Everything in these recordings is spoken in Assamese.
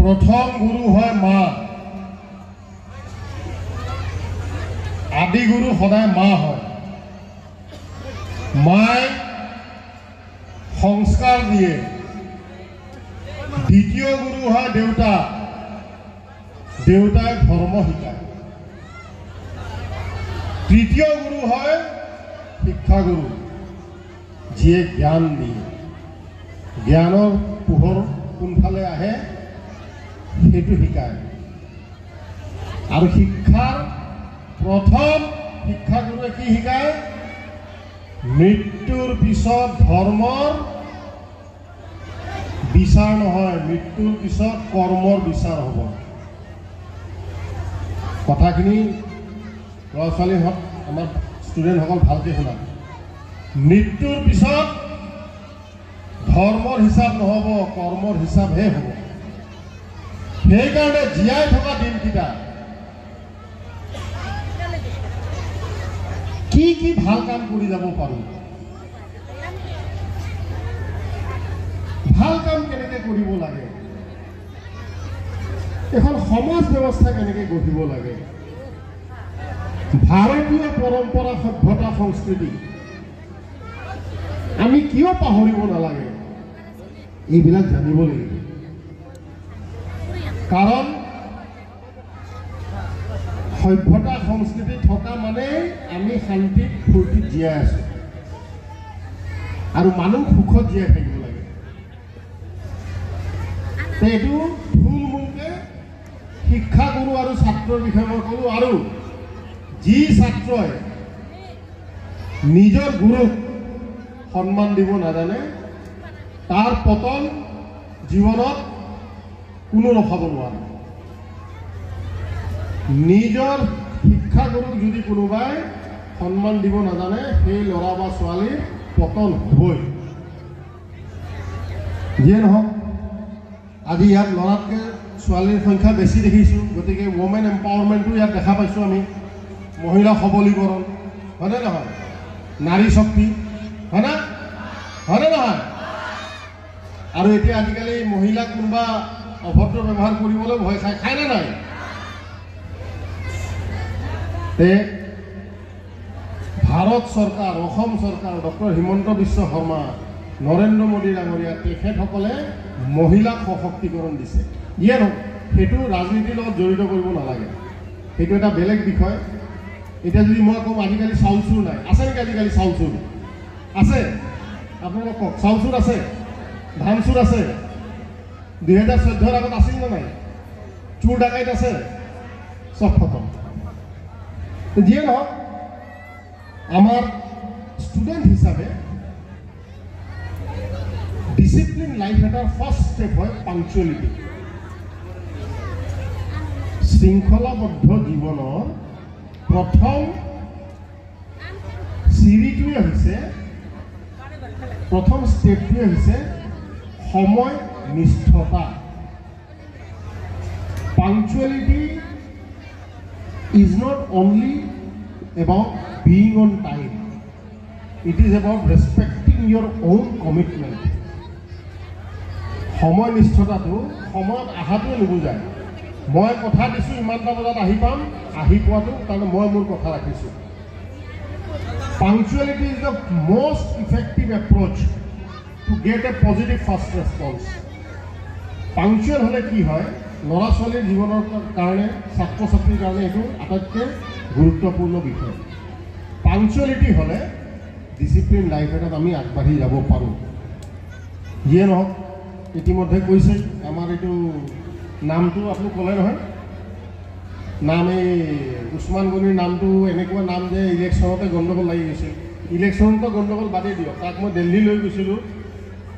প্ৰথম গুৰু হয় মা। আদি গুৰু সদায় মা হয়। মায়ে সংস্কাৰ দিয়ে। দ্বিতীয় গুৰু হয় দেউতা। দেউতাই ধৰ্ম শিকায়। তৃতীয় গুৰু হয় শিক্ষাগুৰু, যিয়ে জ্ঞান দিয়ে। জ্ঞানৰ পোহৰ কোনফালে আহে সেইটো শিকায়। আৰু শিক্ষাৰ প্ৰথম শিক্ষাগুৰুৱে কি শিকায়? মৃত্যুৰ পিছত ধৰ্মৰ বিচাৰ নহয়, মৃত্যুৰ পিছত কৰ্মৰ বিচাৰ হ'ব। কথাখিনি ল'ৰা ছোৱালীহঁত আমাৰ ষ্টুডেণ্টসকল ভালকৈ শুনা। মৃত্যুৰ পিছত ধৰ্মৰ হিচাপ নহ'ব, কৰ্মৰ হিচাপহে হ'ব। সেইকাৰণে জীয়াই থকা দিনকেইটা কি কি ভাল কাম কৰি যাব পাৰোঁ, ভাল কাম কেনেকৈ কৰিব লাগে, এখন সমাজ ব্যৱস্থা কেনেকৈ গঢ়িব লাগে, ভাৰতীয় পৰম্পৰা সভ্যতা সংস্কৃতি আমি কিয় পাহৰিব নালাগে, এইবিলাক জানিব লাগিব। কাৰণ সভ্যতা সংস্কৃতি থকা মানে আমি শান্তিত ফূৰ্তিত জীয়াই আছোঁ আৰু মানুহ সুখত জীয়াই থাকিব লাগে। এইটো থুলমূলকৈ শিক্ষাগুৰু আৰু ছাত্ৰৰ বিষয়ে মই ক'লোঁ। আৰু যি ছাত্ৰই নিজৰ গুৰুক সন্মান দিব নাজানে তাৰ পতন জীৱনত কোনো ৰখাব নোৱাৰে। নিজৰ শিক্ষাগুৰুক যদি কোনোবাই সন্মান দিব নাজানে সেই ল'ৰা বা ছোৱালীৰ পতন হ'বই। যিয়ে নহওক, আজি ইয়াত ল'ৰাতকৈ ছোৱালীৰ সংখ্যা বেছি দেখিছোঁ। গতিকে ৱমেন এম্পাৱাৰমেণ্টটো ইয়াত দেখা পাইছোঁ আমি। মহিলা সবলীকৰণ হয়নে নহয়? নাৰী শক্তি হয়নে, হয়নে নহয়? আৰু এতিয়া আজিকালি মহিলাক কোনোবা অভদ্ৰ ব্যৱহাৰ কৰিবলৈ ভয় খায়নে নাই? ভাৰত চৰকাৰ, অসম চৰকাৰ, ডক্টৰ হিমন্ত বিশ্ব শৰ্মা, নৰেন্দ্ৰ মোদী ডাঙৰীয়া তেখেতসকলে মহিলাক সশক্তিকৰণ দিছে। ইয়ে নহওক, সেইটো ৰাজনীতিৰ লগত জড়িত কৰিব নালাগে, সেইটো এটা বেলেগ বিষয়। এতিয়া যদি মই কওঁ আজিকালি চাউল চুৰ নাই, আছে নেকি আজিকালি চাউল চুৰ? আছে? আপোনালোকক কওক, চাউল চুৰ আছে? ধান চুৰ আছে? 2014 আগত আছিল নে নাই? চোৰ ডাকাইত আছে? চব খতম। যিয়ে নহওক, আমাৰ ষ্টুডেণ্ট হিচাপে ডিচিপ্লিন লাইফ এটাৰ ফাৰ্ষ্ট ষ্টেপ হয় পাংচুৱেলিটি। শৃংখলাবদ্ধ জীৱনৰ প্ৰথম চিৰিটোৱে হৈছে, প্ৰথম ষ্টেপটোৱে হৈছে সময় নিষ্ঠতা। Punctuality is not only about being on time. It is about respecting your own commitment. সময় নিষ্ঠতাটো সময়ত অহাটোৱে নুবুজায়। মই কথা দিছোঁ ইমানটা বজাত আহি পাম, আহি পোৱাটো কাৰণ মই মোৰ কথা ৰাখিছোঁ। Punctuality is the most effective approach to get a positive first response. Punctual হ'লে কি হয়, ল'ৰা ছোৱালীৰ জীৱনৰ কাৰণে, ছাত্ৰ ছাত্ৰীৰ কাৰণে এইটো আটাইতকৈ গুৰুত্বপূৰ্ণ বিষয়। পাংচুৱেলিটি হ'লে ডিচিপ্লিন লাইফ এটাত আমি আগবাঢ়ি যাব পাৰোঁ। যিয়ে নহওক, ইতিমধ্যে কৈছে আমাৰ এইটো নামটো আপুনি ক'লে নহয়, নাম এই উছমান গনিৰ নামটো এনেকুৱা নাম যে ইলেকশ্যনতে গণ্ডগোল লাগি গৈছিল। ইলেকশ্যনতো গণ্ডগোল বাদেই দিয়ক, তাক মই দিল্লী লৈ গৈছিলোঁ।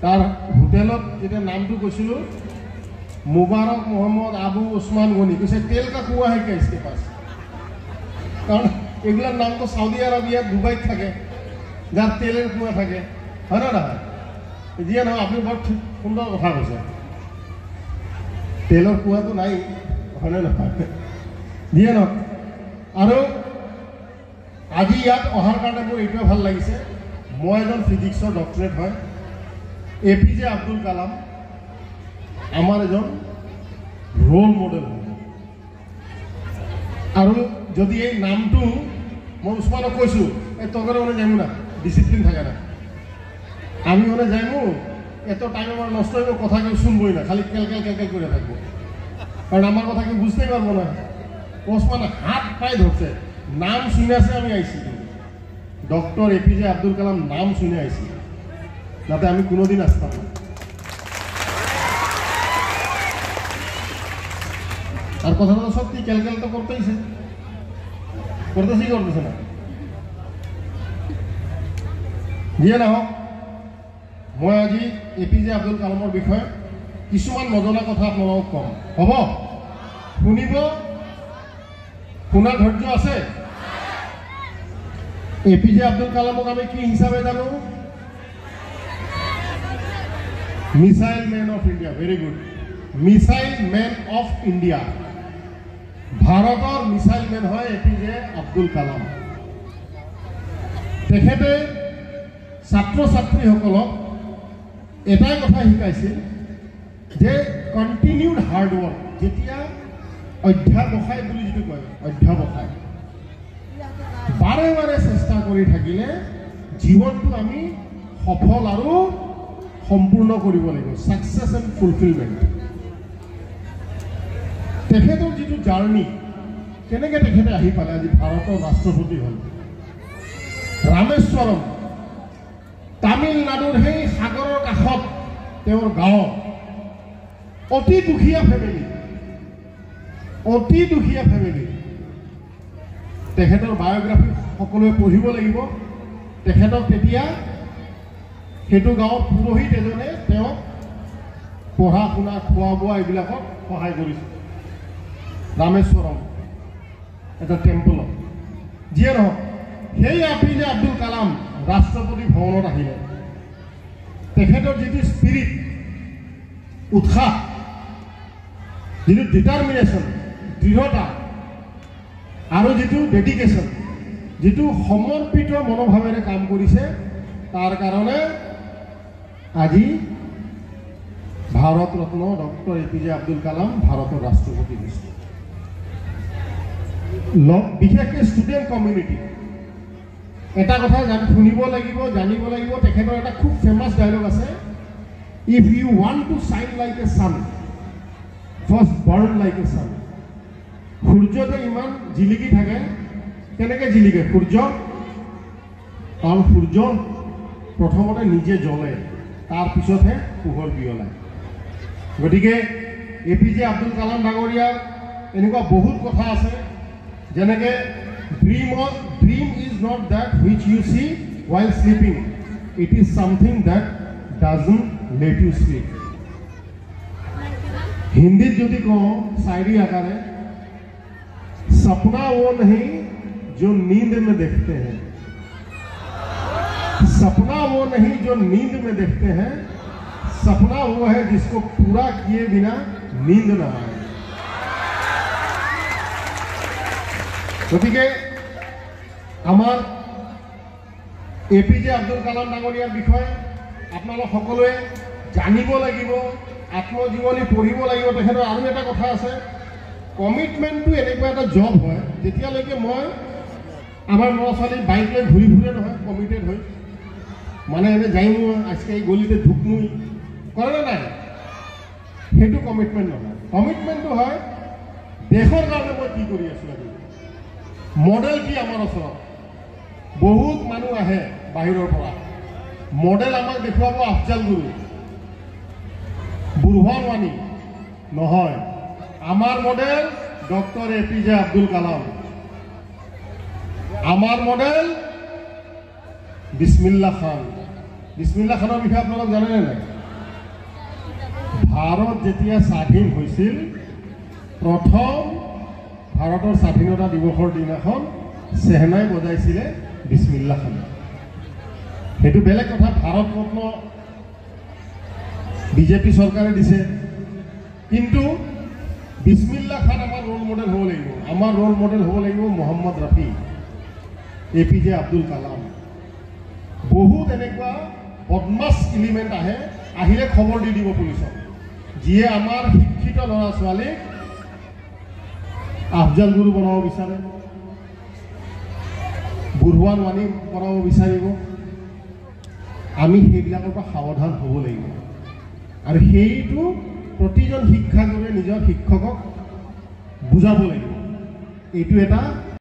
তাৰ হোটেলত যেতিয়া নামটো কৈছিলোঁ, মুবাৰক মোহাম্মদ আবু উছমান গনি, কৈছে তেল কা কুঁৱা হে কে ইছকে পাছ। কাৰণ এইবিলাক নামটো চাউদি আৰবিয়াত, ডুবাইত থাকে, যাৰ তেলেৰ কুঁৱা থাকে, হয় নে নহয়? যিয়ে নহয়, আপুনি বৰ সুন্দৰ কথা কৈছে। তেলৰ কুঁৱাটো নাই, হয়নে নহয়? যিয়ে নহওক, আৰু আজি ইয়াত অহাৰ কাৰণে মোৰ এইটোৱে ভাল লাগিছে, মই এজন ফিজিক্সৰ ডক্টৰেট হয়। APJ আব্দুল কালাম আমাৰ এজন ৰোল মডেল হ'ব। আৰু যদি এই নামটো মই উসমানক কৈছোঁ, এই তগৰে মানে যাইমো না, ডিচিপ্লিন থাকে না, আমি মানে যাইমো এত টাইম আমার নষ্ট হইব, কথা কেউ শুনবই না, খালি কেলকেল কেলকেল করে থাকবো, কারণ আমার কথা কেউ বুঝতেই পারবো না। ওসমান হাত পায়ে ধরছে, নাম শুনে আছে আমি আইছি, ডক্টর এপিজে আব্দুল কালাম নাম শুনে আইছি, যাতে আমি কোনোদিন আসতাম না। আর কথাটা তো সত্যি, ক্যালকেল তো করতেইছে, করতেছে না। যিয়ে নহওক, মই আজি এপিজে আব্দুল কালামৰ বিষয়ে কিছুমান নজনা কথা আপোনালোকক কম, হ'ব? শুনিব? শুনাৰ ধৈৰ্য আছে? এপিজে আব্দুল কালামক আমি কি হিচাপে জানো? Missile man of India. Very good, missile man of India. ভাৰতৰ মিসাইল মেন হয় এপিজে আব্দুল কালাম। তেখেতে ছাত্ৰ ছাত্ৰীসকলক এটাই কথা শিকাইছিল যে কণ্টিনিউড হাৰ্ড ৱৰ্ক, যেতিয়া অধ্যাৱসায় বুলি যিটো কয়, অধ্যাৱসায় বাৰে বাৰে চেষ্টা কৰি থাকিলে জীৱনটো আমি সফল আৰু সম্পূৰ্ণ কৰিব লাগিব, ছাকচেছ এণ্ড ফুলফিলমেণ্ট। তেখেতৰ যিটো জাৰ্ণি, কেনেকৈ তেখেতে আহি পালে আজি ভাৰতৰ ৰাষ্ট্ৰপতি হ'ল। ৰামেশ্বৰম, তামিলনাডুৰ সেই সাগৰৰ কাষত তেওঁৰ গাঁও, অতি দুখীয়া ফেমিলি, অতি দুখীয়া ফেমিলি। তেখেতৰ বায়োগ্ৰাফি সকলোৱে পঢ়িব লাগিব। তেখেতক তেতিয়া সেইটো গাঁৱত পুৰোহিত এজনে তেওঁক পঢ়া শুনা, খোৱা বোৱা এইবিলাকত সহায় কৰিছিল। ৰামেশ্বৰম এটা টেম্পলত। যিয়ে নহওক, সেই এপিজে আব্দুল কালাম ৰাষ্ট্ৰপতি ভৱনত আহিলে। তেখেতৰ যিটো স্পিৰিট, উৎসাহ, যিটো ডিটাৰমিনেশ্যন, দৃঢ়তা আৰু যিটো ডেডিকেশ্যন, যিটো সমৰ্পিত মনোভাৱেৰে কাম কৰিছে, তাৰ কাৰণে আজি ভাৰত ৰত্ন ডক্টৰ এপিজে আব্দুল কালাম ভাৰতৰ ৰাষ্ট্ৰপতি হৈছে। বিশেষকৈ ষ্টুডেণ্ট কমিউনিটি এটা কথা শুনিব লাগিব, জানিব লাগিব। তেখেতৰ এটা খুব ফেমাছ ডায়লগ আছে, if you want to shine like a sun, first burn like a sun. সূৰ্য যে ইমান জিলিকি থাকে, কেনেকৈ জিলিকে সূৰ্য? কাৰণ সূৰ্য প্ৰথমতে নিজে জ্বলে, তাৰপিছতহে পোহৰ বিয়লায়। গতিকে এপিজে আব্দুল কালাম ডাঙৰীয়াৰ এনেকুৱা বহুত কথা আছে, যেনেকৈ dream is not that which you see while sleeping, it is something that doesn't let you sleep. হিন্দীত যদি কওঁ শায়री আকারে, सपना वो नहीं जो नींद में देखते हैं, सपना वो नहीं जो नींद में देखते हैं, सपना वो है जिसको पूरा किए बिना नींद ना आए। গতিকে আমাৰ এপিজে আব্দুল কালাম ডাঙৰীয়াৰ বিষয়ে আপোনালোক সকলোৱে জানিব লাগিব, আত্মজীৱনী পঢ়িব লাগিব। তেখেতৰ আৰু এটা কথা আছে, কমিটমেণ্টটো এনেকুৱা এটা জব হয়, যেতিয়ালৈকে মই আমাৰ ল'ৰা ছোৱালী বাইক লৈ ঘূৰি ফুৰে নহয় কমিটেড হৈ, মানে এনে যাইমো আজকে এই গলিতে ঢুকমুই কৰে নাই, সেইটো কমিটমেণ্ট নহয়। কমিটমেণ্টটো হয় দেশৰ কাৰণে মই কি কৰি আছোঁ। আজি মডেল কি আমাৰ ওচৰত? বহুত মানুহ আহে বাহিৰৰ পৰা, মডেল আমাক দেখুৱাব আফজাল গুৰু, বুৰহান ৱানী নহয়। আমাৰ model doctor APJ Abdul Kalam, আমাৰ মডেল বিসমিল্লাহ খান। বিসমিল্লাহ খানৰ বিষয়ে আপোনালোক জানেনে নাই? ভাৰত যেতিয়া স্বাধীন হৈছিল, প্ৰথম ভাৰতৰ স্বাধীনতা দিৱসৰ দিনাখন চেহনাই বজাইছিলে বিসমিল্লাহ খান। সেইটো বেলেগ কথা, ভাৰত ৰত্ন বিজেপি চৰকাৰে দিছে, কিন্তু বিসমিল্লাহ খান আমার রোল মডেল হব লাগিব। আমার রোল মডেল হব লাগিব মোহাম্মদ রফি, এপিজে আব্দুল কালাম। বহুত এনেকুৱা বদমাছ এলিমেণ্ট আহিলে খবৰ দি দিব পুলিচক, যিয়ে আমাৰ শিক্ষা শিক্ষিত ল'ৰা ছোৱালীক আফজাল গুৰু বনাব বিচাৰে, বুঢ়োৱান মানি বনাব বিচাৰিব। আমি সেইবিলাকৰ পৰা সাৱধান হ'ব লাগিব আৰু সেইটো প্ৰতিজন শিক্ষাগুৰুৱে নিজৰ শিক্ষকক বুজাব লাগিব। এইটো এটা